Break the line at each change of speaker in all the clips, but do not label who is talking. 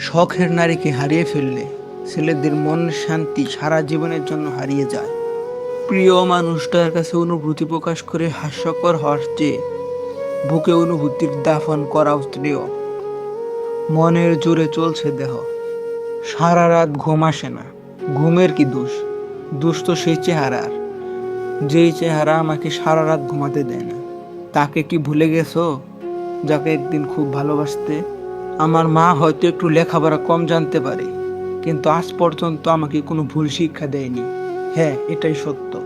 শখের নারীকে হারিয়ে ফেললে ছেলেদের মন শান্তি সারা জীবনের জন্য হারিয়ে যায়। প্রিয় মানুষটার কাছে অনুভূতি প্রকাশ করে হাস্যকর হওয়ার চেয়ে বুকে অনুভূতির দাফন করা শ্রেয়। মনের জোরে চলছে দেহ, সারা রাত ঘুম আসে না। ঘুমের কি দোষ? দোষ তো সেই চেহারার, যেই চেহারা আমাকে সারা রাত ঘুমাতে দেয় না। তাকে কি ভুলে গেছো, যাকে একদিন খুব ভালোবাসতে? আমার মা হয়তো একটু লেখাপড়া কম জানতে পারে, কিন্তু আজ পর্যন্ত আমাকে কোনো ভুল শিক্ষা দেয়নি। হ্যাঁ, এটাই সত্য।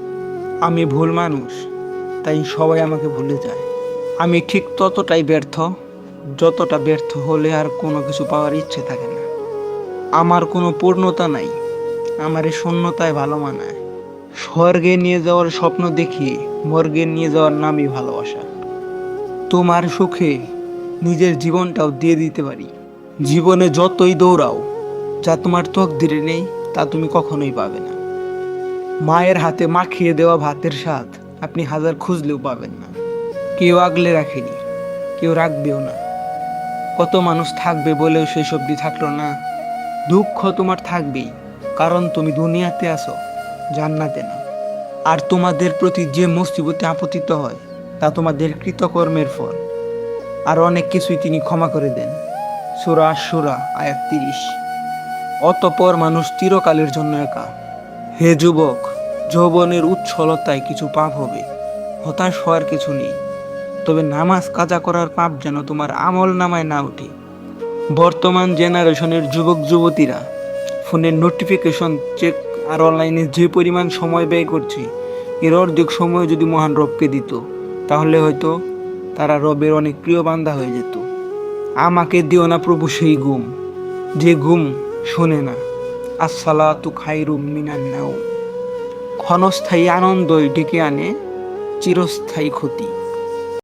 আমি ভুল মানুষ, তাই সবাই আমাকে ভুলে যায়। আমি ঠিক ততটাই ব্যর্থ, যতটা ব্যর্থ হলে আর কোনো কিছু পাওয়ার ইচ্ছে থাকে না। আমার কোনো পূর্ণতা নাই, আমার এই শূন্যতায় ভালো মানায়। স্বর্গে নিয়ে যাওয়ার স্বপ্ন দেখি, মর্গে নিয়ে যাওয়ার নামই ভালোবাসা। তোমার সুখে নিজের জীবনটাও দিয়ে দিতে পারি। জীবনে যতই দৌড়াও, যা তোমার তকদিরে নেই তা তুমি কখনোই পাবে না। মায়ের হাতে মাখিয়ে দেওয়া ভাতের স্বাদ আপনি হাজার খুঁজলেও পাবেন না। কেউ আগলে রাখেনি, কেউ রাখবেও না। কত মানুষ থাকবে বলেও শেষ অবধি থাকলো না। দুঃখ তোমার থাকবেই, কারণ তুমি দুনিয়াতে আছো, জান্নাতে না। আর তোমাদের প্রতি যে মুসিবতে আপতিত হয় তা তোমাদের কৃতকর্মের ফল। আর অনেক কিছুই তিনি ক্ষমা করে দেন। সূরা আশ-শূরা আয়াত ৩০। অতঃপর মানুষ চিরকালের জন্য একা। হে যুবক, যৌবনের উচ্ছলতায় কিছু পাপ হবে, হতাশ হওয়ার কিছু নেই। তবে নামাজ কাজা করার পাপ যেন তোমার আমল নামায় না ওঠে। বর্তমান জেনারেশনের যুবক যুবতীরা ফোনের নোটিফিকেশন চেক আর অনলাইনে যে পরিমাণ সময় ব্যয় করছে, এর অর্ধেক সময় যদি মহান রবকে দিত, তাহলে হয়তো তারা রবের অনেক প্রিয় বান্দা হয়ে যেত। আমাকে দিও না প্রভু সেই ঘুম, যে ঘুম শোনে না। আসসালাতু খায়রুম মিনান নাওম। ক্ষণস্থায়ী আনন্দই ডেকে আনে চিরস্থায়ী ক্ষতি।